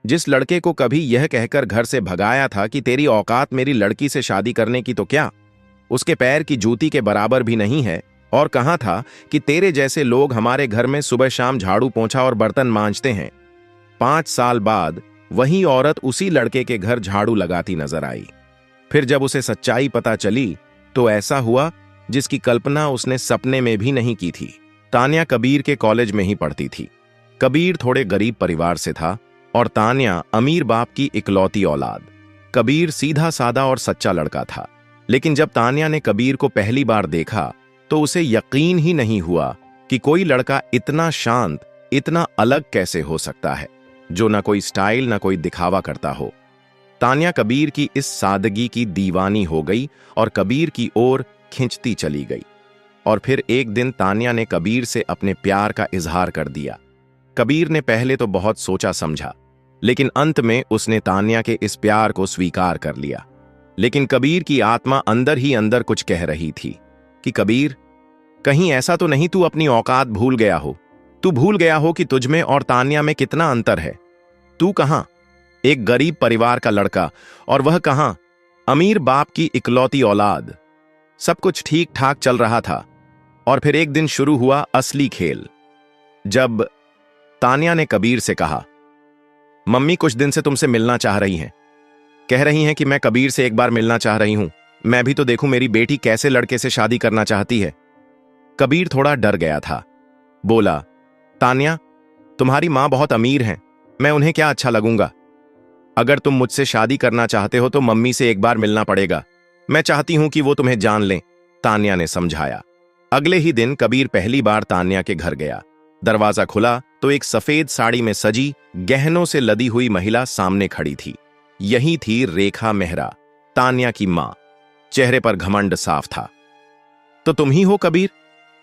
जिस लड़के को कभी यह कहकर घर से भगाया था कि तेरी औकात मेरी लड़की से शादी करने की तो क्या, उसके पैर की जूती के बराबर भी नहीं है, और कहा था कि तेरे जैसे लोग हमारे घर में सुबह शाम झाड़ू पोंछा और बर्तन मांजते हैं। 5 साल बाद वही औरत उसी लड़के के घर झाड़ू लगाती नजर आई। फिर जब उसे सच्चाई पता चली तो ऐसा हुआ जिसकी कल्पना उसने सपने में भी नहीं की थी। तान्या कबीर के कॉलेज में ही पढ़ती थी। कबीर थोड़े गरीब परिवार से था और तान्या अमीर बाप की इकलौती औलाद। कबीर सीधा साधा और सच्चा लड़का था, लेकिन जब तान्या ने कबीर को पहली बार देखा तो उसे यकीन ही नहीं हुआ कि कोई लड़का इतना शांत, इतना अलग कैसे हो सकता है, जो ना कोई स्टाइल ना कोई दिखावा करता हो। तान्या कबीर की इस सादगी की दीवानी हो गई और कबीर की ओर खिंचती चली गई। और फिर एक दिन तान्या ने कबीर से अपने प्यार का इजहार कर दिया। कबीर ने पहले तो बहुत सोचा समझा, लेकिन अंत में उसने तान्या के इस प्यार को स्वीकार कर लिया। लेकिन कबीर की आत्मा अंदर ही अंदर कुछ कह रही थी कि कबीर, कहीं ऐसा तो नहीं तू अपनी औकात भूल गया हो? तू भूल गया हो कि तुझमें और तान्या में कितना अंतर है? तू कहां एक गरीब परिवार का लड़का, और वह कहां अमीर बाप की इकलौती औलाद। सब कुछ ठीक ठाक चल रहा था और फिर एक दिन शुरू हुआ असली खेल। जब तान्या ने कबीर से कहा, मम्मी कुछ दिन से तुमसे मिलना चाह रही हैं, कह रही हैं कि मैं कबीर से एक बार मिलना चाह रही हूं, मैं भी तो देखूं मेरी बेटी कैसे लड़के से शादी करना चाहती है। कबीर थोड़ा डर गया था। बोला, तान्या, तुम्हारी मां बहुत अमीर हैं, मैं उन्हें क्या अच्छा लगूंगा? अगर तुम मुझसे शादी करना चाहते हो तो मम्मी से एक बार मिलना पड़ेगा, मैं चाहती हूं कि वो तुम्हें जान लें, तान्या ने समझाया। अगले ही दिन कबीर पहली बार तान्या के घर गया। दरवाजा खुला तो एक सफेद साड़ी में सजी, गहनों से लदी हुई महिला सामने खड़ी थी। यही थी रेखा मेहरा, तान्या की मां। चेहरे पर घमंड साफ था। तो तुम ही हो कबीर?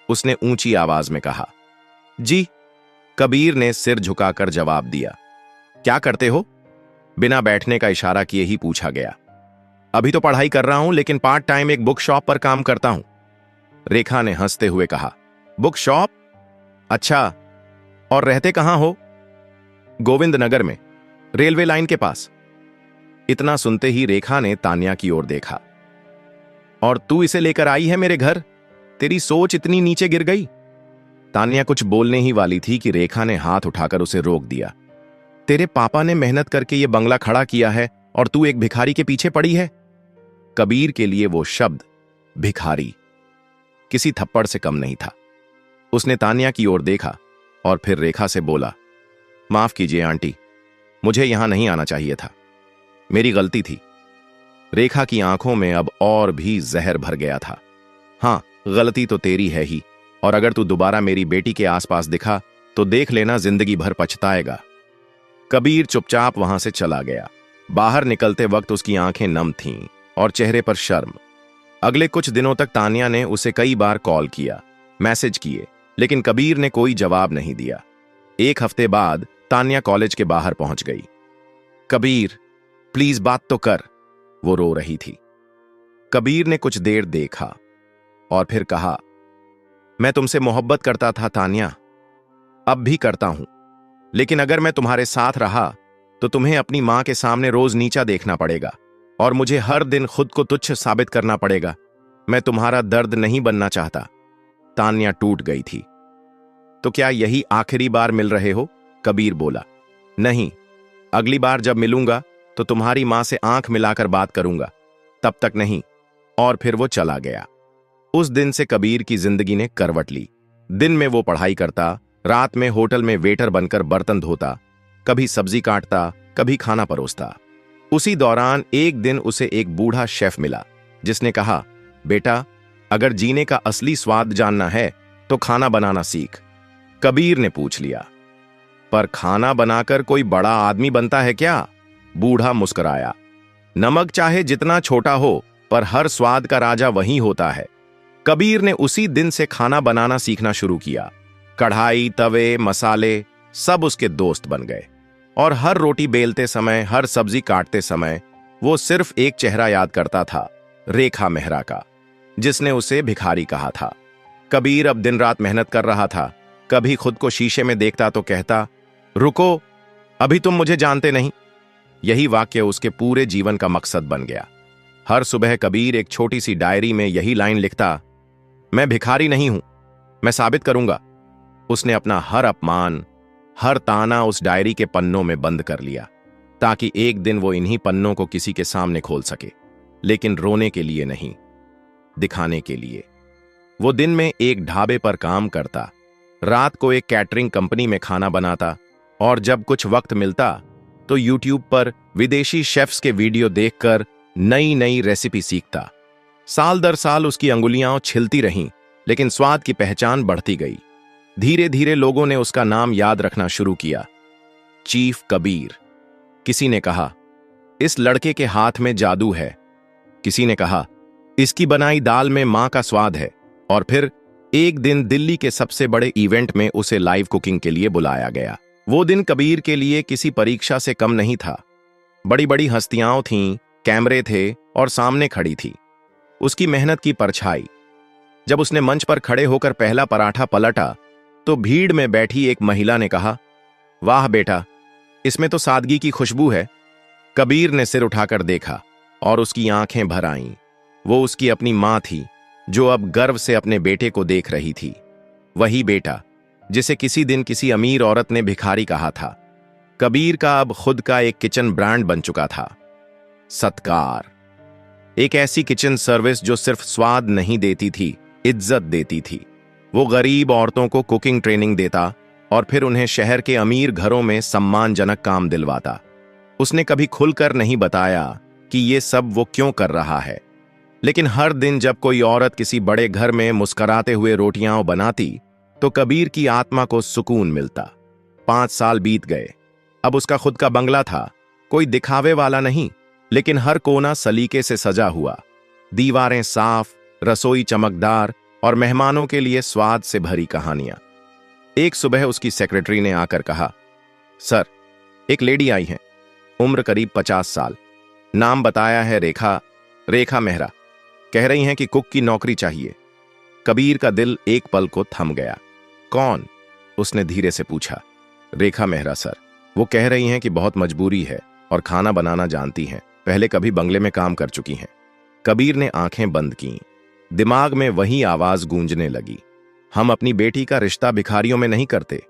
उसने ऊंची आवाज में कहा। जी, कबीर ने सिर झुकाकर जवाब दिया। क्या करते हो? बिना बैठने का इशारा किए ही पूछा गया। अभी तो पढ़ाई कर रहा हूं, लेकिन पार्ट टाइम एक बुक शॉप पर काम करता हूं, रेखा ने हंसते हुए कहा। Book shop? अच्छा, और रहते कहां हो? गोविंद नगर में, रेलवे लाइन के पास। इतना सुनते ही रेखा ने तान्या की ओर देखा। और तू इसे लेकर आई है मेरे घर? तेरी सोच इतनी नीचे गिर गई? तान्या कुछ बोलने ही वाली थी कि रेखा ने हाथ उठाकर उसे रोक दिया। तेरे पापा ने मेहनत करके यह बंगला खड़ा किया है और तू एक भिखारी के पीछे पड़ी है। कबीर के लिए वो शब्द भिखारी किसी थप्पड़ से कम नहीं था। उसने तान्या की ओर देखा और फिर रेखा से बोला, माफ कीजिए आंटी, मुझे यहां नहीं आना चाहिए था, मेरी गलती थी। रेखा की आंखों में अब और भी जहर भर गया था। हां, गलती तो तेरी है ही, और अगर तू दोबारा मेरी बेटी के आसपास दिखा तो देख लेना जिंदगी भर पछताएगा। कबीर चुपचाप वहां से चला गया। बाहर निकलते वक्त उसकी आंखें नम थीं और चेहरे पर शर्म। अगले कुछ दिनों तक तान्या ने उसे कई बार कॉल किया, मैसेज किए, लेकिन कबीर ने कोई जवाब नहीं दिया। एक हफ्ते बाद तान्या कॉलेज के बाहर पहुंच गई। कबीर, प्लीज बात तो कर, वो रो रही थी। कबीर ने कुछ देर देखा और फिर कहा, मैं तुमसे मोहब्बत करता था तान्या, अब भी करता हूं, लेकिन अगर मैं तुम्हारे साथ रहा तो तुम्हें अपनी मां के सामने रोज नीचा देखना पड़ेगा और मुझे हर दिन खुद को तुच्छ साबित करना पड़ेगा। मैं तुम्हारा दर्द नहीं बनना चाहता। तान्या टूट गई थी। तो क्या यही आखिरी बार मिल रहे हो? कबीर बोला। नहीं, अगली बार जब मिलूंगा तो तुम्हारी मां से आंख मिलाकर बात करूंगा, तब तक नहीं। और फिर वो चला गया। उस दिन से कबीर की जिंदगी ने करवट ली। दिन में वो पढ़ाई करता, रात में होटल में वेटर बनकर बर्तन धोता, कभी सब्जी काटता, कभी खाना परोसता। उसी दौरान एक दिन उसे एक बूढ़ा शेफ मिला, जिसने कहा, बेटा, अगर जीने का असली स्वाद जानना है तो खाना बनाना सीख। कबीर ने पूछ लिया, पर खाना बनाकर कोई बड़ा आदमी बनता है क्या? बूढ़ा मुस्कुराया। नमक चाहे जितना छोटा हो, पर हर स्वाद का राजा वही होता है। कबीर ने उसी दिन से खाना बनाना सीखना शुरू किया। कढ़ाई, तवे, मसाले सब उसके दोस्त बन गए और हर रोटी बेलते समय, हर सब्जी काटते समय वो सिर्फ एक चेहरा याद करता था, रेखा मेहरा का, जिसने उसे भिखारी कहा था। कबीर अब दिन रात मेहनत कर रहा था। कभी खुद को शीशे में देखता तो कहता, रुको, अभी तुम मुझे जानते नहीं। यही वाक्य उसके पूरे जीवन का मकसद बन गया। हर सुबह कबीर एक छोटी सी डायरी में यही लाइन लिखता, मैं भिखारी नहीं हूं, मैं साबित करूंगा। उसने अपना हर अपमान, हर ताना उस डायरी के पन्नों में बंद कर लिया, ताकि एक दिन वो इन्हीं पन्नों को किसी के सामने खोल सके, लेकिन रोने के लिए नहीं, दिखाने के लिए। वो दिन में एक ढाबे पर काम करता, रात को एक कैटरिंग कंपनी में खाना बनाता, और जब कुछ वक्त मिलता तो यूट्यूब पर विदेशी शेफ्स के वीडियो देखकर नई नई रेसिपी सीखता। साल दर साल उसकी अंगुलियां छिलती रहीं, लेकिन स्वाद की पहचान बढ़ती गई। धीरे धीरे लोगों ने उसका नाम याद रखना शुरू किया, चीफ कबीर। किसी ने कहा, इस लड़के के हाथ में जादू है। किसी ने कहा, इसकी बनाई दाल में मां का स्वाद है। और फिर एक दिन दिल्ली के सबसे बड़े इवेंट में उसे लाइव कुकिंग के लिए बुलाया गया। वो दिन कबीर के लिए किसी परीक्षा से कम नहीं था। बड़ी बड़ी हस्तियां थीं, कैमरे थे और सामने खड़ी थी उसकी मेहनत की परछाई। जब उसने मंच पर खड़े होकर पहला पराठा पलटा तो भीड़ में बैठी एक महिला ने कहा, वाह बेटा, इसमें तो सादगी की खुशबू है। कबीर ने सिर उठाकर देखा और उसकी आंखें भर आईं। वो उसकी अपनी मां थी, जो अब गर्व से अपने बेटे को देख रही थी। वही बेटा जिसे किसी दिन किसी अमीर औरत ने भिखारी कहा था। कबीर का अब खुद का एक किचन ब्रांड बन चुका था, सत्कार। एक ऐसी किचन सर्विस जो सिर्फ स्वाद नहीं देती थी, इज्जत देती थी। वो गरीब औरतों को कुकिंग ट्रेनिंग देता और फिर उन्हें शहर के अमीर घरों में सम्मानजनक काम दिलवाता। उसने कभी खुलकर नहीं बताया कि ये सब वो क्यों कर रहा है, लेकिन हर दिन जब कोई औरत किसी बड़े घर में मुस्कुराते हुए रोटियां बनाती तो कबीर की आत्मा को सुकून मिलता। 5 साल बीत गए। अब उसका खुद का बंगला था, कोई दिखावे वाला नहीं, लेकिन हर कोना सलीके से सजा हुआ, दीवारें साफ, रसोई चमकदार और मेहमानों के लिए स्वाद से भरी कहानियां। एक सुबह उसकी सेक्रेटरी ने आकर कहा, सर, एक लेडी आई हैं, उम्र करीब 50 साल, नाम बताया है रेखा मेहरा। कह रही हैं कि कुक की नौकरी चाहिए। कबीर का दिल एक पल को थम गया। कौन? उसने धीरे से पूछा। रेखा मेहरा सर। वो कह रही हैं कि बहुत मजबूरी है और खाना बनाना जानती हैं, पहले कभी बंगले में काम कर चुकी हैं। कबीर ने आंखें बंद कीं। दिमाग में वही आवाज गूंजने लगी, हम अपनी बेटी का रिश्ता भिखारियों में नहीं करते।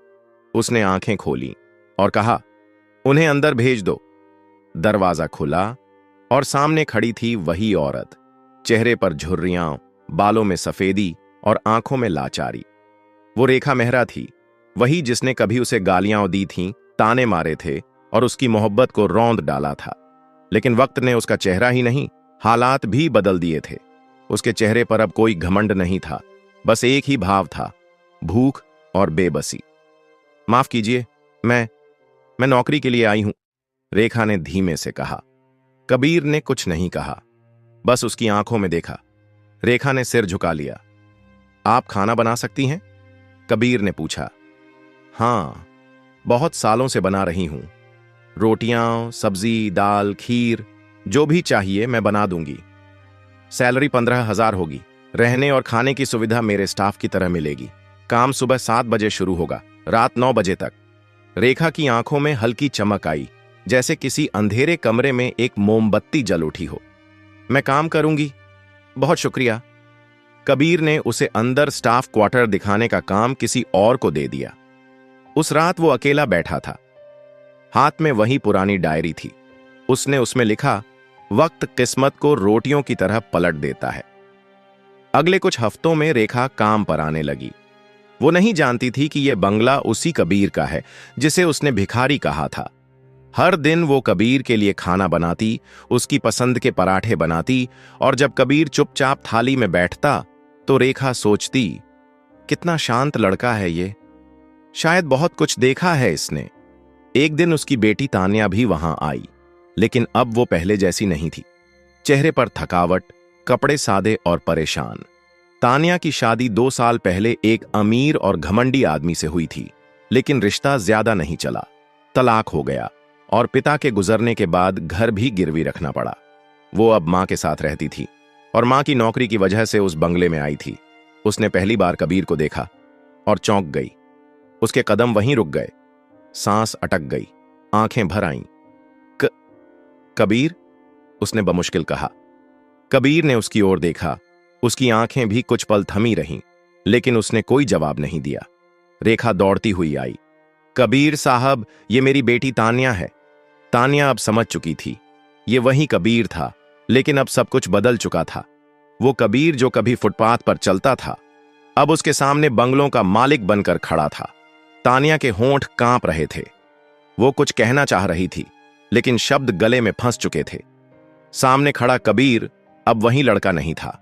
उसने आंखें खोली और कहा, उन्हें अंदर भेज दो। दरवाजा खुला और सामने खड़ी थी वही औरत, चेहरे पर झुर्रियां, बालों में सफेदी और आंखों में लाचारी। वो रेखा मेहरा थी, वही जिसने कभी उसे गालियां दी थीं, ताने मारे थे और उसकी मोहब्बत को रौंद डाला था। लेकिन वक्त ने उसका चेहरा ही नहीं, हालात भी बदल दिए थे। उसके चेहरे पर अब कोई घमंड नहीं था, बस एक ही भाव था, भूख और बेबसी। माफ कीजिए, मैं नौकरी के लिए आई हूं, रेखा ने धीमे से कहा। कबीर ने कुछ नहीं कहा, बस उसकी आंखों में देखा। रेखा ने सिर झुका लिया। आप खाना बना सकती हैं? कबीर ने पूछा। हां, बहुत सालों से बना रही हूं। रोटियां, सब्जी, दाल, खीर, जो भी चाहिए मैं बना दूंगी। सैलरी 15,000 होगी। रहने और खाने की सुविधा मेरे स्टाफ की तरह मिलेगी। काम सुबह 7 बजे शुरू होगा, रात 9 बजे तक। रेखा की आंखों में हल्की चमक आई, जैसे किसी अंधेरे कमरे में एक मोमबत्ती जल उठी हो। मैं काम करूंगी, बहुत शुक्रिया। कबीर ने उसे अंदर स्टाफ क्वार्टर दिखाने का काम किसी और को दे दिया। उस रात वो अकेला बैठा था। हाथ में वही पुरानी डायरी थी। उसने उसमें लिखा, वक्त किस्मत को रोटियों की तरह पलट देता है। अगले कुछ हफ्तों में रेखा काम पर आने लगी। वो नहीं जानती थी कि यह बंगला उसी कबीर का है जिसे उसने भिखारी कहा था। हर दिन वो कबीर के लिए खाना बनाती, उसकी पसंद के पराठे बनाती, और जब कबीर चुपचाप थाली में बैठता तो रेखा सोचती, कितना शांत लड़का है ये, शायद बहुत कुछ देखा है इसने। एक दिन उसकी बेटी तान्या भी वहां आई, लेकिन अब वो पहले जैसी नहीं थी। चेहरे पर थकावट, कपड़े सादे और परेशान। तान्या की शादी 2 साल पहले एक अमीर और घमंडी आदमी से हुई थी, लेकिन रिश्ता ज्यादा नहीं चला। तलाक हो गया और पिता के गुजरने के बाद घर भी गिरवी रखना पड़ा। वो अब मां के साथ रहती थी और मां की नौकरी की वजह से उस बंगले में आई थी। उसने पहली बार कबीर को देखा और चौंक गई। उसके कदम वहीं रुक गए, सांस अटक गई। आंखें भर आईं। कबीर, उसने बमुश्किल कहा। कबीर ने उसकी ओर देखा। उसकी आंखें भी कुछ पल थमी रहीं, लेकिन उसने कोई जवाब नहीं दिया। रेखा दौड़ती हुई आई। कबीर साहब, ये मेरी बेटी तान्या है। तान्या अब समझ चुकी थी। ये वही कबीर था, लेकिन अब सब कुछ बदल चुका था। वो कबीर जो कभी फुटपाथ पर चलता था, अब उसके सामने बंगलों का मालिक बनकर खड़ा था। तान्या के होंठ कांप रहे थे। वो कुछ कहना चाह रही थी, लेकिन शब्द गले में फंस चुके थे। सामने खड़ा कबीर अब वही लड़का नहीं था।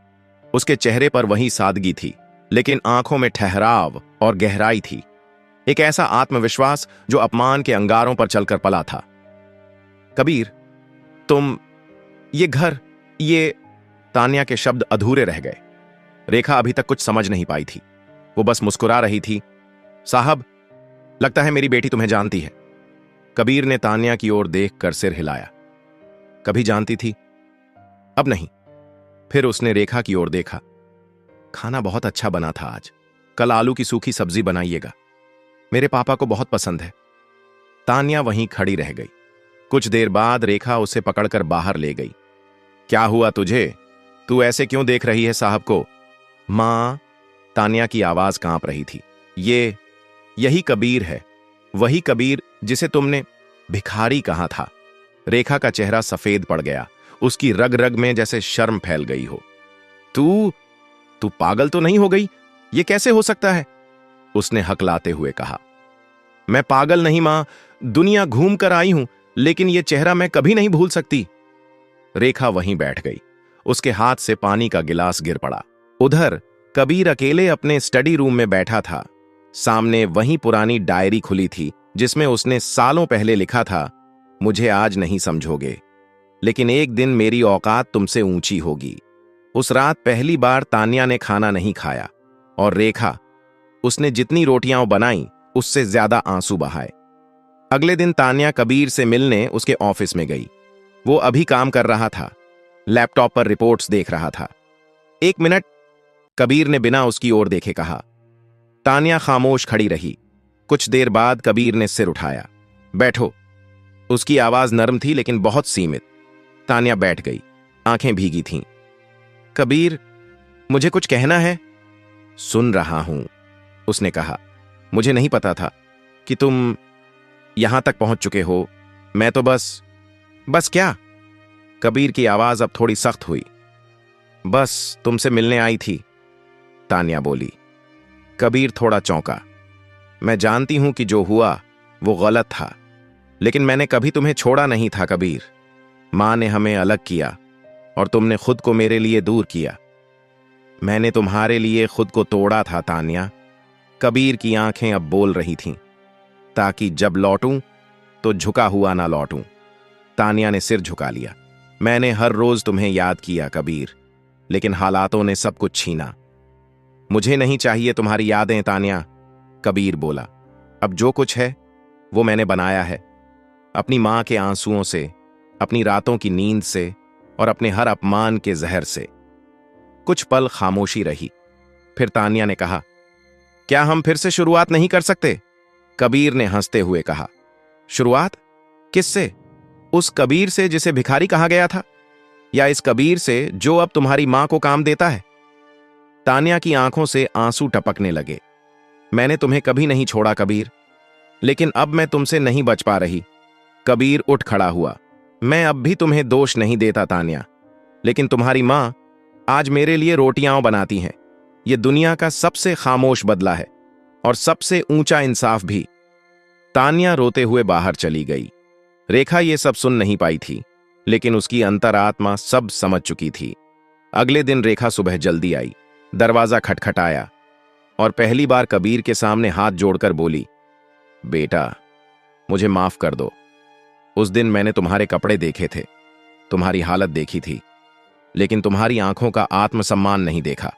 उसके चेहरे पर वही सादगी थी, लेकिन आंखों में ठहराव और गहराई थी। एक ऐसा आत्मविश्वास जो अपमान के अंगारों पर चलकर पला था। कबीर, तुम, ये घर, ये। तान्या के शब्द अधूरे रह गए। रेखा अभी तक कुछ समझ नहीं पाई थी। वो बस मुस्कुरा रही थी। साहब, लगता है मेरी बेटी तुम्हें जानती है। कबीर ने तान्या की ओर देखकर सिर हिलाया। कभी जानती थी, अब नहीं। फिर उसने रेखा की ओर देखा। खाना बहुत अच्छा बना था आज। कल आलू की सूखी सब्जी बनाइएगा, मेरे पापा को बहुत पसंद है। तान्या वहीं खड़ी रह गई। कुछ देर बाद रेखा उसे पकड़कर बाहर ले गई। क्या हुआ तुझे? तू ऐसे क्यों देख रही है साहब को? मां, तान्या की आवाज कांप रही थी। यही कबीर है, वही कबीर जिसे तुमने भिखारी कहा था। रेखा का चेहरा सफेद पड़ गया। उसकी रग रग में जैसे शर्म फैल गई हो। तू पागल तो नहीं हो गई? ये कैसे हो सकता है? उसने हकलाते हुए कहा। मैं पागल नहीं मां, दुनिया घूम कर आई हूं, लेकिन यह चेहरा मैं कभी नहीं भूल सकती। रेखा वहीं बैठ गई। उसके हाथ से पानी का गिलास गिर पड़ा। उधर कबीर अकेले अपने स्टडी रूम में बैठा था। सामने वही पुरानी डायरी खुली थी जिसमें उसने सालों पहले लिखा था, मुझे आज नहीं समझोगे, लेकिन एक दिन मेरी औकात तुमसे ऊंची होगी। उस रात पहली बार तान्या ने खाना नहीं खाया, और रेखा, उसने जितनी रोटियां बनाई उससे ज्यादा आंसू बहाए। अगले दिन तान्या कबीर से मिलने उसके ऑफिस में गई। वो अभी काम कर रहा था, लैपटॉप पर रिपोर्ट्स देख रहा था। 1 मिनट, कबीर ने बिना उसकी ओर देखे कहा। तान्या खामोश खड़ी रही। कुछ देर बाद कबीर ने सिर उठाया। बैठो। उसकी आवाज नरम थी लेकिन बहुत सीमित। तान्या बैठ गई। आंखें भीगी थीं। कबीर, मुझे कुछ कहना है। सुन रहा हूं, उसने कहा। मुझे नहीं पता था कि तुम यहां तक पहुंच चुके हो। मैं तो बस क्या? कबीर की आवाज अब थोड़ी सख्त हुई। बस तुमसे मिलने आई थी, तान्या बोली। कबीर थोड़ा चौंका। मैं जानती हूं कि जो हुआ वो गलत था, लेकिन मैंने कभी तुम्हें छोड़ा नहीं था कबीर। मां ने हमें अलग किया और तुमने खुद को मेरे लिए दूर किया। मैंने तुम्हारे लिए खुद को तोड़ा था तान्या। कबीर की आंखें अब बोल रही थीं, ताकि जब लौटूं तो झुका हुआ ना लौटूं। तान्या ने सिर झुका लिया। मैंने हर रोज तुम्हें याद किया कबीर, लेकिन हालातों ने सब कुछ छीना। मुझे नहीं चाहिए तुम्हारी यादें तान्या, कबीर बोला। अब जो कुछ है वो मैंने बनाया है, अपनी मां के आंसुओं से, अपनी रातों की नींद से और अपने हर अपमान के जहर से। कुछ पल खामोशी रही। फिर तान्या ने कहा, क्या हम फिर से शुरुआत नहीं कर सकते? कबीर ने हंसते हुए कहा। शुरुआत? किससे? उस कबीर से जिसे भिखारी कहा गया था, या इस कबीर से जो अब तुम्हारी मां को काम देता है? तान्या की आंखों से आंसू टपकने लगे। मैंने तुम्हें कभी नहीं छोड़ा कबीर, लेकिन अब मैं तुमसे नहीं बच पा रही। कबीर उठ खड़ा हुआ। मैं अब भी तुम्हें दोष नहीं देता तान्या, लेकिन तुम्हारी मां आज मेरे लिए रोटियां बनाती हैं। यह दुनिया का सबसे खामोश बदला है और सबसे ऊंचा इंसाफ भी। तान्या रोते हुए बाहर चली गई। रेखा ये सब सुन नहीं पाई थी, लेकिन उसकी अंतरात्मा सब समझ चुकी थी। अगले दिन रेखा सुबह जल्दी आई। दरवाजा खटखटाया और पहली बार कबीर के सामने हाथ जोड़कर बोली, बेटा, मुझे माफ कर दो। उस दिन मैंने तुम्हारे कपड़े देखे थे, तुम्हारी हालत देखी थी, लेकिन तुम्हारी आंखों का आत्मसम्मान नहीं देखा।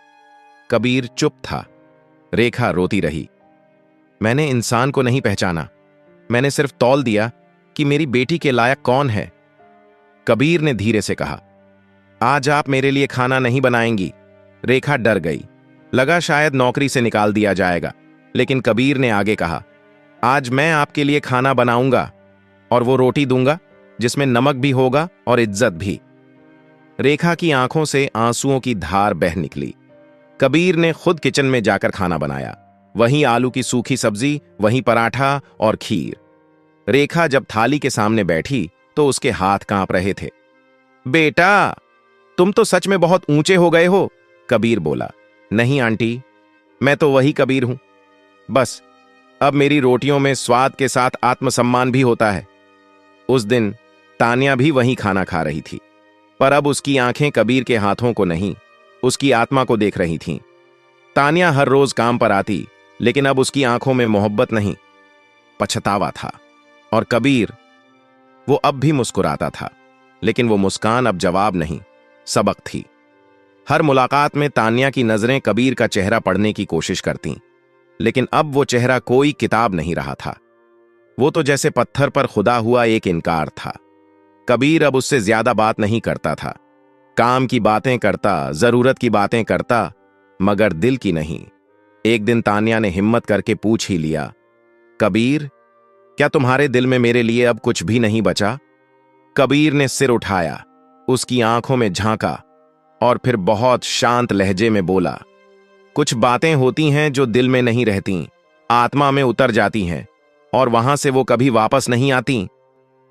कबीर चुप था। रेखा रोती रही। मैंने इंसान को नहीं पहचाना, मैंने सिर्फ तौल दिया कि मेरी बेटी के लायक कौन है। कबीर ने धीरे से कहा, आज आप मेरे लिए खाना नहीं बनाएंगी। रेखा डर गई। लगा शायद नौकरी से निकाल दिया जाएगा, लेकिन कबीर ने आगे कहा, आज मैं आपके लिए खाना बनाऊंगा और वो रोटी दूंगा जिसमें नमक भी होगा और इज्जत भी। रेखा की आंखों से आंसुओं की धार बह निकली। कबीर ने खुद किचन में जाकर खाना बनाया। वहीं आलू की सूखी सब्जी, वहीं पराठा और खीर। रेखा जब थाली के सामने बैठी तो उसके हाथ कांप रहे थे। बेटा, तुम तो सच में बहुत ऊंचे हो गए हो, कबीर बोला। नहीं आंटी, मैं तो वही कबीर हूं। बस अब मेरी रोटियों में स्वाद के साथ आत्मसम्मान भी होता है। उस दिन तान्या भी वहीं खाना खा रही थी, पर अब उसकी आंखें कबीर के हाथों को नहीं, उसकी आत्मा को देख रही थीं। तान्या हर रोज काम पर आती, लेकिन अब उसकी आंखों में मोहब्बत नहीं, पछतावा था। और कबीर, वो अब भी मुस्कुराता था, लेकिन वो मुस्कान अब जवाब नहीं, सबक थी। हर मुलाकात में तान्या की नजरें कबीर का चेहरा पढ़ने की कोशिश करतीं, लेकिन अब वो चेहरा कोई किताब नहीं रहा था। वो तो जैसे पत्थर पर खुदा हुआ एक इनकार था। कबीर अब उससे ज्यादा बात नहीं करता था। काम की बातें करता, जरूरत की बातें करता, मगर दिल की नहीं। एक दिन तान्या ने हिम्मत करके पूछ ही लिया, कबीर, क्या तुम्हारे दिल में मेरे लिए अब कुछ भी नहीं बचा? कबीर ने सिर उठाया, उसकी आंखों में झांका और फिर बहुत शांत लहजे में बोला, कुछ बातें होती हैं जो दिल में नहीं रहती, आत्मा में उतर जाती हैं और वहां से वो कभी वापस नहीं आती।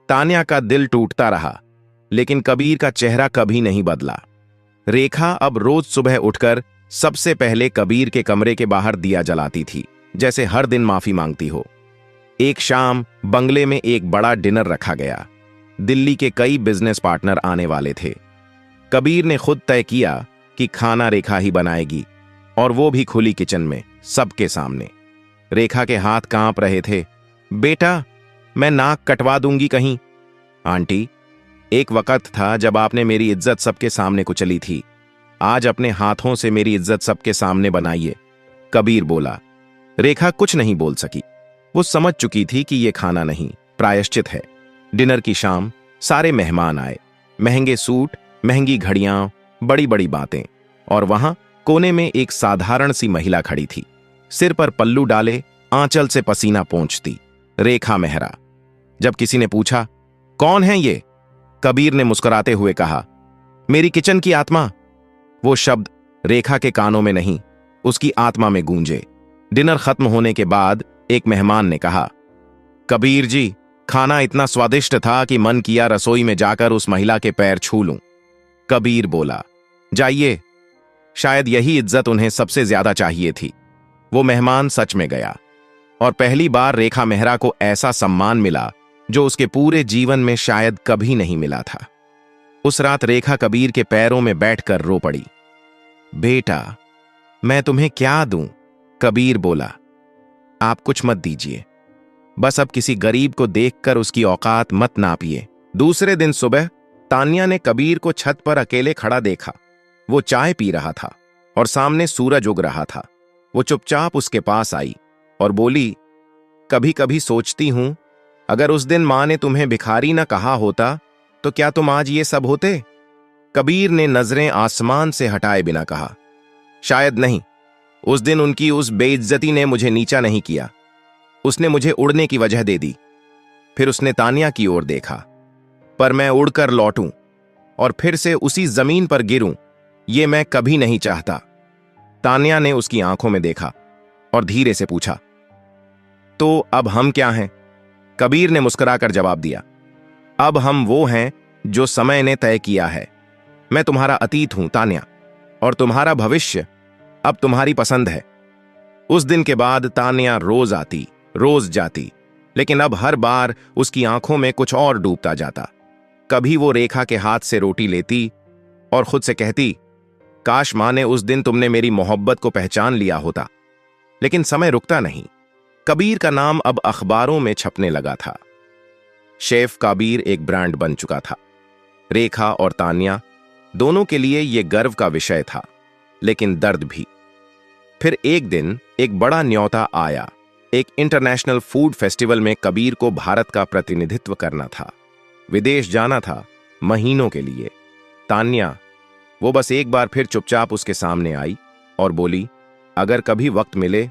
तान्या का दिल टूटता रहा, लेकिन कबीर का चेहरा कभी नहीं बदला। रेखा अब रोज सुबह उठकर सबसे पहले कबीर के कमरे के बाहर दिया जलाती थी, जैसे हर दिन माफी मांगती हो। एक शाम बंगले में एक बड़ा डिनर रखा गया। दिल्ली के कई बिजनेस पार्टनर आने वाले थे। कबीर ने खुद तय किया कि खाना रेखा ही बनाएगी, और वो भी खुली किचन में, सबके सामने। रेखा के हाथ कांप रहे थे। बेटा, मैं नाक कटवा दूंगी कहीं। आंटी, एक वक्त था जब आपने मेरी इज्जत सबके सामने कुचली थी। आज अपने हाथों से मेरी इज्जत सबके सामने बनाइए, कबीर बोला। रेखा कुछ नहीं बोल सकी। वो समझ चुकी थी कि यह खाना नहीं, प्रायश्चित है। डिनर की शाम सारे मेहमान आए। महंगे सूट, महंगी घड़ियां, बड़ी बड़ी बातें। और वहां कोने में एक साधारण सी महिला खड़ी थी, सिर पर पल्लू डाले, आंचल से पसीना पोंछती, रेखा मेहरा। जब किसी ने पूछा, कौन है ये? कबीर ने मुस्कुराते हुए कहा, मेरी किचन की आत्मा। वो शब्द रेखा के कानों में नहीं, उसकी आत्मा में गूंजे। डिनर खत्म होने के बाद एक मेहमान ने कहा, कबीर जी, खाना इतना स्वादिष्ट था कि मन किया रसोई में जाकर उस महिला के पैर छू लूं। कबीर बोला, जाइए, शायद यही इज्जत उन्हें सबसे ज्यादा चाहिए थी। वो मेहमान सच में गया, और पहली बार रेखा मेहरा को ऐसा सम्मान मिला जो उसके पूरे जीवन में शायद कभी नहीं मिला था। उस रात रेखा कबीर के पैरों में बैठकर रो पड़ी। बेटा, मैं तुम्हें क्या दूं? कबीर बोला, आप कुछ मत दीजिए, बस अब किसी गरीब को देखकर उसकी औकात मत नापिए। दूसरे दिन सुबह तान्या ने कबीर को छत पर अकेले खड़ा देखा। वो चाय पी रहा था और सामने सूरज उग रहा था। वो चुपचाप उसके पास आई और बोली, कभी कभी सोचती हूं, अगर उस दिन मां ने तुम्हें भिखारी न कहा होता तो क्या तुम आज ये सब होते? कबीर ने नजरें आसमान से हटाए बिना कहा, शायद नहीं। उस दिन उनकी उस बेइज्जती ने मुझे नीचा नहीं किया, उसने मुझे उड़ने की वजह दे दी। फिर उसने तान्या की ओर देखा, पर मैं उड़कर लौटूं और फिर से उसी जमीन पर गिरूं, ये मैं कभी नहीं चाहता। तान्या ने उसकी आंखों में देखा और धीरे से पूछा, तो अब हम क्या हैं? कबीर ने मुस्कुराकर जवाब दिया, अब हम वो हैं जो समय ने तय किया है। मैं तुम्हारा अतीत हूं तान्या, और तुम्हारा भविष्य अब तुम्हारी पसंद है। उस दिन के बाद तान्या रोज आती, रोज जाती, लेकिन अब हर बार उसकी आंखों में कुछ और डूबता जाता। कभी वो रेखा के हाथ से रोटी लेती और खुद से कहती, काश मां ने उस दिन तुमने मेरी मोहब्बत को पहचान लिया होता। लेकिन समय रुकता नहीं। कबीर का नाम अब अखबारों में छपने लगा था। शेफ कबीर एक ब्रांड बन चुका था। रेखा और तान्या दोनों के लिए यह गर्व का विषय था, लेकिन दर्द भी। फिर एक दिन एक बड़ा न्योता आया। एक इंटरनेशनल फूड फेस्टिवल में कबीर को भारत का प्रतिनिधित्व करना था। विदेश जाना था, महीनों के लिए। तान्या, वो बस एक बार फिर चुपचाप उसके सामने आई और बोली, अगर कभी वक्त मिले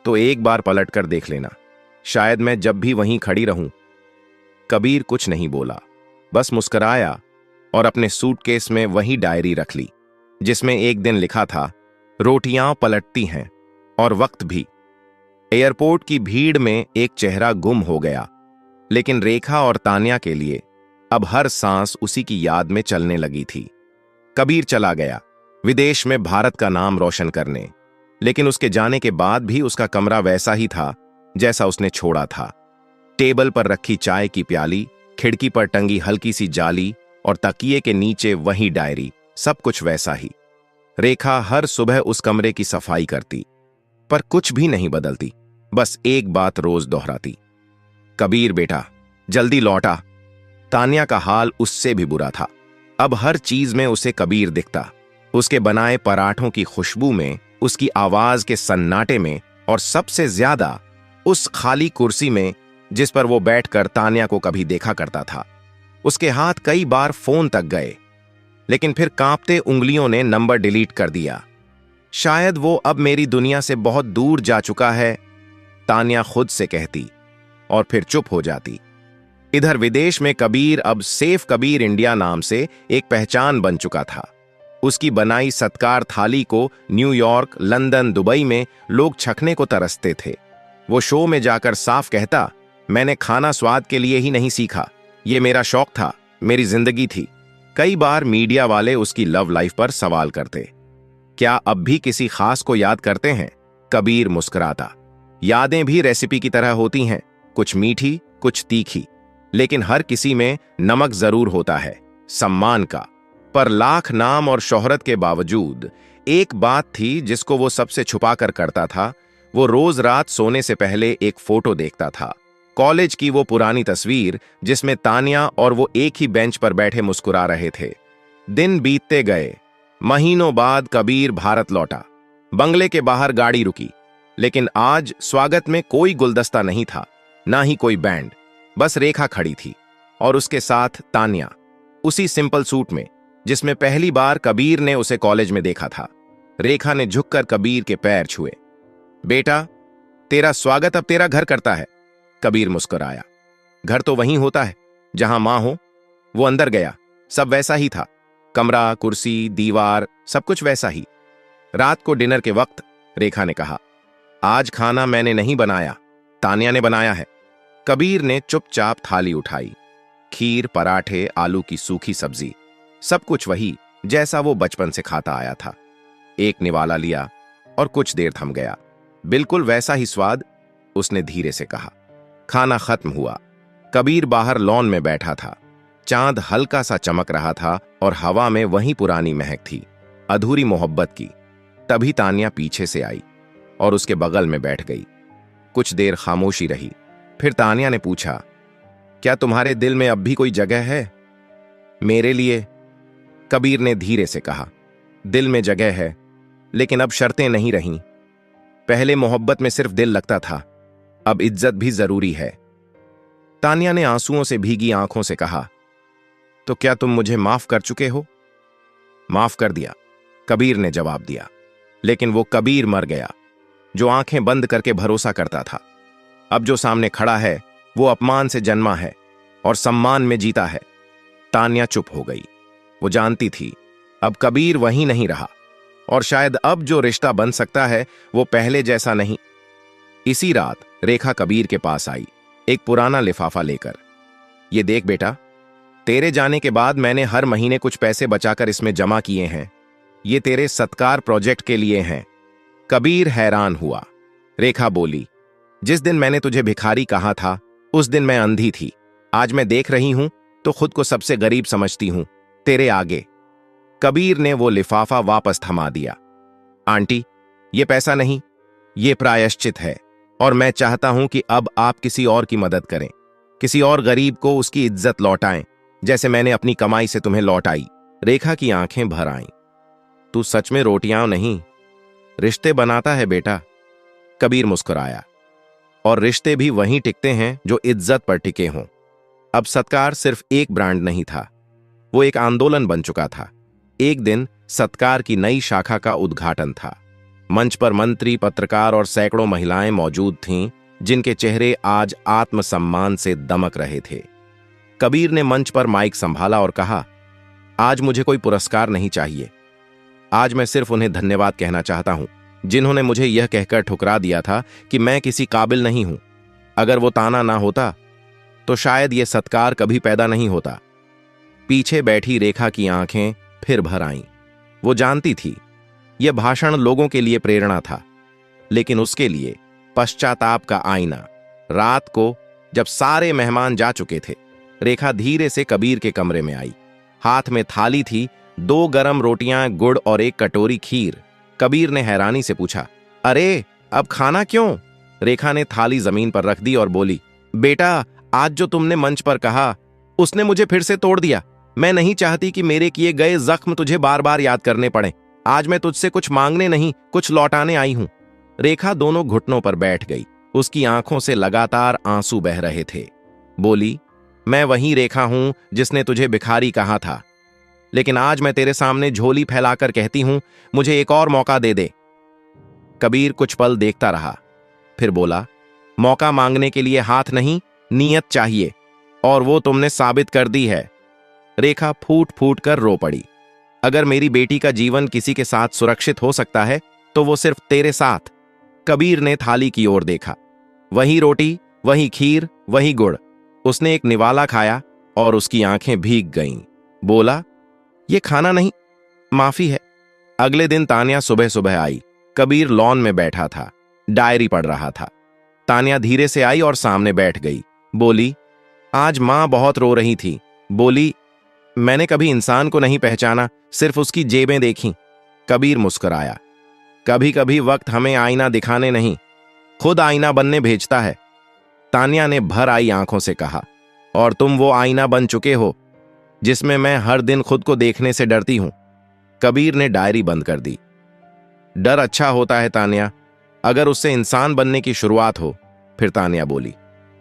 तो एक बार पलट कर देख लेना, शायद मैं जब भी वहीं खड़ी रहूं। कबीर कुछ नहीं बोला, बस मुस्कुराया और अपने सूटकेस में वही डायरी रख ली जिसमें एक दिन लिखा था, रोटियां पलटती हैं और वक्त भी। एयरपोर्ट की भीड़ में एक चेहरा गुम हो गया, लेकिन रेखा और तान्या के लिए अब हर सांस उसी की याद में चलने लगी थी। कबीर चला गया विदेश में भारत का नाम रोशन करने, लेकिन उसके जाने के बाद भी उसका कमरा वैसा ही था जैसा उसने छोड़ा था। टेबल पर रखी चाय की प्याली, खिड़की पर टंगी हल्की सी जाली और तकिए के नीचे वही डायरी, सब कुछ वैसा ही। रेखा हर सुबह उस कमरे की सफाई करती, पर कुछ भी नहीं बदलती, बस एक बात रोज दोहराती, कबीर बेटा जल्दी लौटा। तान्या का हाल उससे भी बुरा था। अब हर चीज में उसे कबीर दिखता, उसके बनाए पराठों की खुशबू में, उसकी आवाज के सन्नाटे में, और सबसे ज्यादा उस खाली कुर्सी में जिस पर वो बैठकर तान्या को कभी देखा करता था। उसके हाथ कई बार फोन तक गए, लेकिन फिर कांपते उंगलियों ने नंबर डिलीट कर दिया। शायद वो अब मेरी दुनिया से बहुत दूर जा चुका है, तान्या खुद से कहती, और फिर चुप हो जाती। इधर विदेश में कबीर अब सेफ कबीर इंडिया नाम से एक पहचान बन चुका था। उसकी बनाई सत्कार थाली को न्यूयॉर्क, लंदन, दुबई में लोग छकने को तरसते थे। वो शो में जाकर साफ कहता, मैंने खाना स्वाद के लिए ही नहीं सीखा, ये मेरा शौक था, मेरी जिंदगी थी। कई बार मीडिया वाले उसकी लव लाइफ पर सवाल करते, क्या अब भी किसी खास को याद करते हैं? कबीर मुस्कुराता, यादें भी रेसिपी की तरह होती हैं, कुछ मीठी कुछ तीखी, लेकिन हर किसी में नमक जरूर होता है, सम्मान का। पर लाख नाम और शोहरत के बावजूद एक बात थी जिसको वो सबसे छुपा कर करता था। वो रोज रात सोने से पहले एक फोटो देखता था, कॉलेज की वो पुरानी तस्वीर जिसमें तान्या और वो एक ही बेंच पर बैठे मुस्कुरा रहे थे। दिन बीतते गए, महीनों बाद कबीर भारत लौटा। बंगले के बाहर गाड़ी रुकी, लेकिन आज स्वागत में कोई गुलदस्ता नहीं था, ना ही कोई बैंड, बस रेखा खड़ी थी और उसके साथ तान्या, उसी सिंपल सूट में जिसमें पहली बार कबीर ने उसे कॉलेज में देखा था। रेखा ने झुककर कबीर के पैर छुए। बेटा, तेरा स्वागत अब तेरा घर करता है। कबीर मुस्कुराया, घर तो वहीं होता है जहां मां हो। वो अंदर गया, सब वैसा ही था, कमरा, कुर्सी, दीवार, सब कुछ वैसा ही। रात को डिनर के वक्त रेखा ने कहा, आज खाना मैंने नहीं बनाया, तान्या ने बनाया है। कबीर ने चुपचाप थाली उठाई, खीर, पराठे, आलू की सूखी सब्जी, सब कुछ वही जैसा वो बचपन से खाता आया था। एक निवाला लिया और कुछ देर थम गया। बिल्कुल वैसा ही स्वाद, उसने धीरे से कहा। खाना खत्म हुआ। कबीर बाहर लॉन में बैठा था। चांद हल्का सा चमक रहा था और हवा में वही पुरानी महक थी, अधूरी मोहब्बत की। तभी तान्या पीछे से आई और उसके बगल में बैठ गई। कुछ देर खामोशी रही, फिर तान्या ने पूछा, क्या तुम्हारे दिल में अब भी कोई जगह है मेरे लिए? कबीर ने धीरे से कहा, दिल में जगह है, लेकिन अब शर्तें नहीं रहीं। पहले मोहब्बत में सिर्फ दिल लगता था, अब इज्जत भी जरूरी है। तान्या ने आंसुओं से भीगी आंखों से कहा, तो क्या तुम मुझे माफ कर चुके हो? माफ कर दिया, कबीर ने जवाब दिया। लेकिन वो कबीर मर गया जो आंखें बंद करके भरोसा करता था। अब जो सामने खड़ा है वो अपमान से जन्मा है और सम्मान में जीता है। तान्या चुप हो गई। वो जानती थी अब कबीर वहीं नहीं रहा, और शायद अब जो रिश्ता बन सकता है वो पहले जैसा नहीं। इसी रात रेखा कबीर के पास आई, एक पुराना लिफाफा लेकर। ये देख बेटा, तेरे जाने के बाद मैंने हर महीने कुछ पैसे बचाकर इसमें जमा किए हैं। ये तेरे सत्कार प्रोजेक्ट के लिए हैं। कबीर हैरान हुआ। रेखा बोली, जिस दिन मैंने तुझे भिखारी कहा था उस दिन मैं अंधी थी। आज मैं देख रही हूं तो खुद को सबसे गरीब समझती हूं तेरे आगे। कबीर ने वो लिफाफा वापस थमा दिया। आंटी, ये पैसा नहीं, ये प्रायश्चित है, और मैं चाहता हूं कि अब आप किसी और की मदद करें, किसी और गरीब को उसकी इज्जत लौटाएं, जैसे मैंने अपनी कमाई से तुम्हें लौटाई। रेखा की आंखें भर आईं। तू सच में रोटियां नहीं, रिश्ते बनाता है बेटा। कबीर मुस्कुराया, और रिश्ते भी वहीं टिकते हैं जो इज्जत पर टिके हों। अब सत्कार सिर्फ एक ब्रांड नहीं था, वो एक आंदोलन बन चुका था। एक दिन सत्कार की नई शाखा का उद्घाटन था। मंच पर मंत्री, पत्रकार और सैकड़ों महिलाएं मौजूद थीं, जिनके चेहरे आज आत्मसम्मान से दमक रहे थे। कबीर ने मंच पर माइक संभाला और कहा, आज मुझे कोई पुरस्कार नहीं चाहिए। आज मैं सिर्फ उन्हें धन्यवाद कहना चाहता हूं जिन्होंने मुझे यह कहकर ठुकरा दिया था कि मैं किसी काबिल नहीं हूं। अगर वो ताना ना होता तो शायद यह सत्कार कभी पैदा नहीं होता। पीछे बैठी रेखा की आंखें फिर भर आईं। वो जानती थी यह भाषण लोगों के लिए प्रेरणा था, लेकिन उसके लिए पश्चाताप का आईना। रात को जब सारे मेहमान जा चुके थे, रेखा धीरे से कबीर के कमरे में आई। हाथ में थाली थी, 2 गरम रोटियां, गुड़ और 1 कटोरी खीर। कबीर ने हैरानी से पूछा, अरे अब खाना क्यों? रेखा ने थाली जमीन पर रख दी और बोली, बेटा, आज जो तुमने मंच पर कहा उसने मुझे फिर से तोड़ दिया। मैं नहीं चाहती कि मेरे किए गए जख्म तुझे बार बार याद करने पड़े। आज मैं तुझसे कुछ मांगने नहीं, कुछ लौटाने आई हूं। रेखा दोनों घुटनों पर बैठ गई। उसकी आंखों से लगातार आंसू बह रहे थे। बोली, मैं वही रेखा हूं जिसने तुझे भिखारी कहा था, लेकिन आज मैं तेरे सामने झोली फैलाकर कहती हूं, मुझे एक और मौका दे दे। कबीर कुछ पल देखता रहा, फिर बोला, मौका मांगने के लिए हाथ नहीं, नीयत चाहिए, और वो तुमने साबित कर दी है। रेखा फूट फूट कर रो पड़ी। अगर मेरी बेटी का जीवन किसी के साथ सुरक्षित हो सकता है तो वो सिर्फ तेरे साथ। कबीर ने थाली की ओर देखा। वही रोटी, वही खीर, वही गुड़। उसने एक निवाला खाया और उसकी आंखें भीग गईं। बोला, ये खाना नहीं, माफी है। अगले दिन तान्या सुबह सुबह आई। कबीर लॉन में बैठा था, डायरी पढ़ रहा था। तान्या धीरे से आई और सामने बैठ गई। बोली, आज मां बहुत रो रही थी। बोली, मैंने कभी इंसान को नहीं पहचाना, सिर्फ उसकी जेबें देखी। कबीर मुस्कुराया। कभी कभी वक्त हमें आईना दिखाने नहीं, खुद आईना बनने भेजता है। तान्या ने भर आई आंखों से कहा, और तुम वो आईना बन चुके हो जिसमें मैं हर दिन खुद को देखने से डरती हूं। कबीर ने डायरी बंद कर दी। डर अच्छा होता है तान्या, अगर उससे इंसान बनने की शुरुआत हो। फिर तान्या बोली,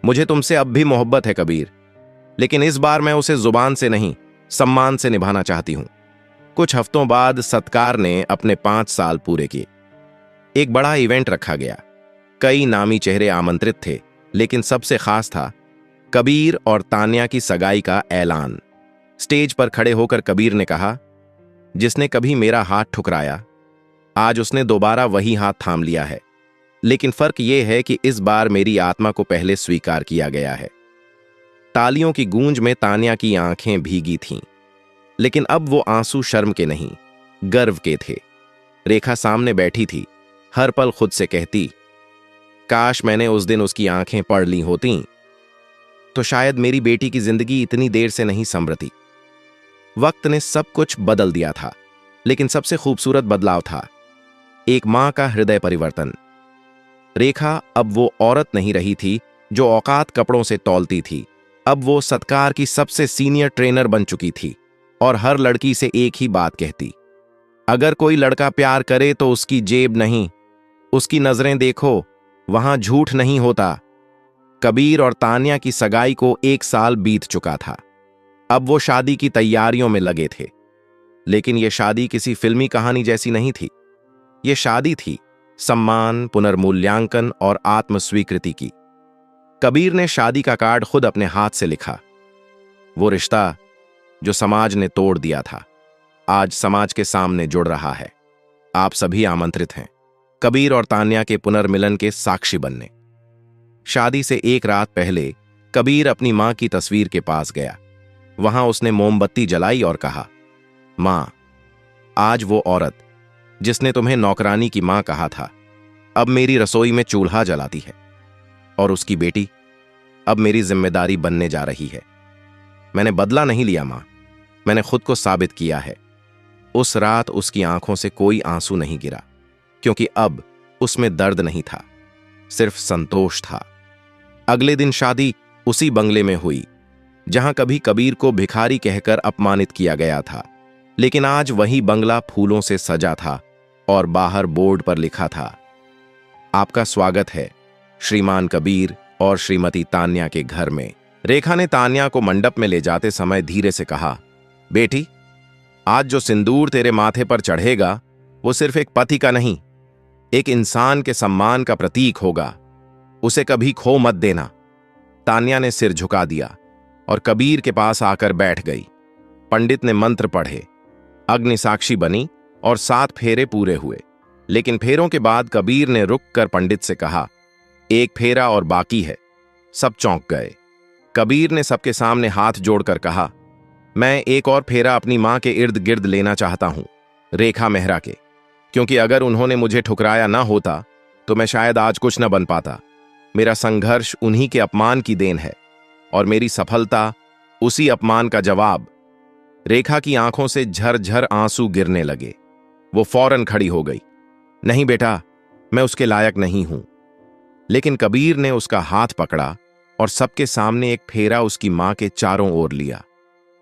मुझे तुमसे अब भी मोहब्बत है कबीर, लेकिन इस बार मैं उसे जुबान से नहीं, सम्मान से निभाना चाहती हूं। कुछ हफ्तों बाद सत्कार ने अपने 5 साल पूरे किए। एक बड़ा इवेंट रखा गया। कई नामी चेहरे आमंत्रित थे, लेकिन सबसे खास था कबीर और तान्या की सगाई का ऐलान। स्टेज पर खड़े होकर कबीर ने कहा, जिसने कभी मेरा हाथ ठुकराया, आज उसने दोबारा वही हाथ थाम लिया है। लेकिन फर्क यह है कि इस बार मेरी आत्मा को पहले स्वीकार किया गया है। तालियों की गूंज में तान्या की आंखें भीगी थीं, लेकिन अब वो आंसू शर्म के नहीं, गर्व के थे। रेखा सामने बैठी थी, हर पल खुद से कहती, काश मैंने उस दिन उसकी आंखें पढ़ ली होती तो शायद मेरी बेटी की जिंदगी इतनी देर से नहीं संवरती। वक्त ने सब कुछ बदल दिया था, लेकिन सबसे खूबसूरत बदलाव था एक मां का हृदय परिवर्तन। रेखा अब वो औरत नहीं रही थी जो औकात कपड़ों से तौलती थी। अब वो सत्कार की सबसे सीनियर ट्रेनर बन चुकी थी और हर लड़की से एक ही बात कहती, अगर कोई लड़का प्यार करे तो उसकी जेब नहीं, उसकी नजरें देखो, वहां झूठ नहीं होता। कबीर और तान्या की सगाई को 1 साल बीत चुका था। अब वो शादी की तैयारियों में लगे थे, लेकिन यह शादी किसी फिल्मी कहानी जैसी नहीं थी। यह शादी थी सम्मान, पुनर्मूल्यांकन और आत्मस्वीकृति की। कबीर ने शादी का कार्ड खुद अपने हाथ से लिखा। वो रिश्ता जो समाज ने तोड़ दिया था, आज समाज के सामने जुड़ रहा है। आप सभी आमंत्रित हैं कबीर और तान्या के पुनर्मिलन के साक्षी बनने। शादी से 1 रात पहले कबीर अपनी मां की तस्वीर के पास गया। वहां उसने मोमबत्ती जलाई और कहा, मां, आज वो औरत जिसने तुम्हें नौकरानी की मां कहा था, अब मेरी रसोई में चूल्हा जलाती है, और उसकी बेटी अब मेरी जिम्मेदारी बनने जा रही है। मैंने बदला नहीं लिया मां, मैंने खुद को साबित किया है। उस रात उसकी आंखों से कोई आंसू नहीं गिरा, क्योंकि अब उसमें दर्द नहीं था, सिर्फ संतोष था। अगले दिन शादी उसी बंगले में हुई जहां कभी कबीर को भिखारी कहकर अपमानित किया गया था, लेकिन आज वही बंगला फूलों से सजा था और बाहर बोर्ड पर लिखा था, आपका स्वागत है श्रीमान कबीर और श्रीमती तान्या के घर में। रेखा ने तान्या को मंडप में ले जाते समय धीरे से कहा, बेटी, आज जो सिंदूर तेरे माथे पर चढ़ेगा वो सिर्फ एक पति का नहीं, एक इंसान के सम्मान का प्रतीक होगा। उसे कभी खो मत देना। तान्या ने सिर झुका दिया। और कबीर के पास आकर बैठ गई। पंडित ने मंत्र पढ़े, अग्नि साक्षी बनी और 7 फेरे पूरे हुए। लेकिन फेरों के बाद कबीर ने रुक कर पंडित से कहा, 1 फेरा और बाकी है। सब चौंक गए। कबीर ने सबके सामने हाथ जोड़कर कहा, मैं एक और फेरा अपनी मां के इर्द गिर्द लेना चाहता हूं, रेखा मेहरा के, क्योंकि अगर उन्होंने मुझे ठुकराया ना होता तो मैं शायद आज कुछ न बन पाता। मेरा संघर्ष उन्हीं के अपमान की देन है और मेरी सफलता उसी अपमान का जवाब। रेखा की आंखों से झरझर आंसू गिरने लगे। वो फौरन खड़ी हो गई। नहीं बेटा, मैं उसके लायक नहीं हूं। लेकिन कबीर ने उसका हाथ पकड़ा और सबके सामने एक फेरा उसकी मां के चारों ओर लिया।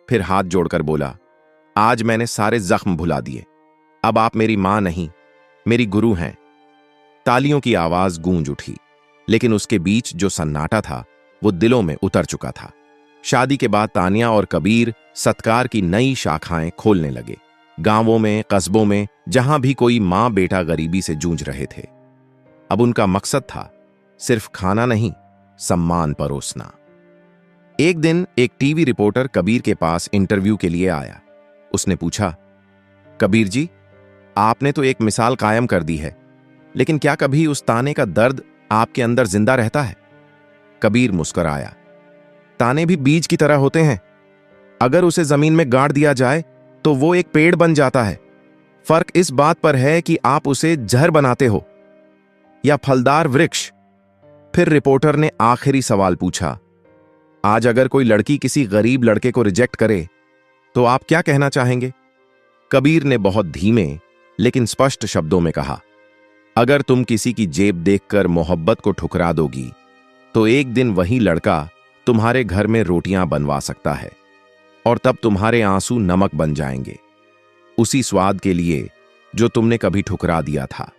फिर हाथ जोड़कर बोला, आज मैंने सारे जख्म भुला दिए। अब आप मेरी मां नहीं, मेरी गुरु हैं। तालियों की आवाज गूंज उठी, लेकिन उसके बीच जो सन्नाटा था वो दिलों में उतर चुका था। शादी के बाद तानिया और कबीर सत्कार की नई शाखाएं खोलने लगे। गांवों में, कस्बों में, जहां भी कोई मां बेटा गरीबी से जूझ रहे थे, अब उनका मकसद था सिर्फ खाना नहीं, सम्मान परोसना। एक दिन एक टीवी रिपोर्टर कबीर के पास इंटरव्यू के लिए आया। उसने पूछा, कबीर जी, आपने तो एक मिसाल कायम कर दी है, लेकिन क्या कभी उस ताने का दर्द आपके अंदर जिंदा रहता है? कबीर मुस्कुराया, ताने भी बीज की तरह होते हैं। अगर उसे जमीन में गाड़ दिया जाए तो वो एक पेड़ बन जाता है। फर्क इस बात पर है कि आप उसे जहर बनाते हो या फलदार वृक्ष। फिर रिपोर्टर ने आखिरी सवाल पूछा, आज अगर कोई लड़की किसी गरीब लड़के को रिजेक्ट करे तो आप क्या कहना चाहेंगे? कबीर ने बहुत धीमे लेकिन स्पष्ट शब्दों में कहा, अगर तुम किसी की जेब देखकर मोहब्बत को ठुकरा दोगी तो एक दिन वही लड़का तुम्हारे घर में रोटियां बनवा सकता है और तब तुम्हारे आंसू नमक बन जाएंगे, उसी स्वाद के लिए जो तुमने कभी ठुकरा दिया था।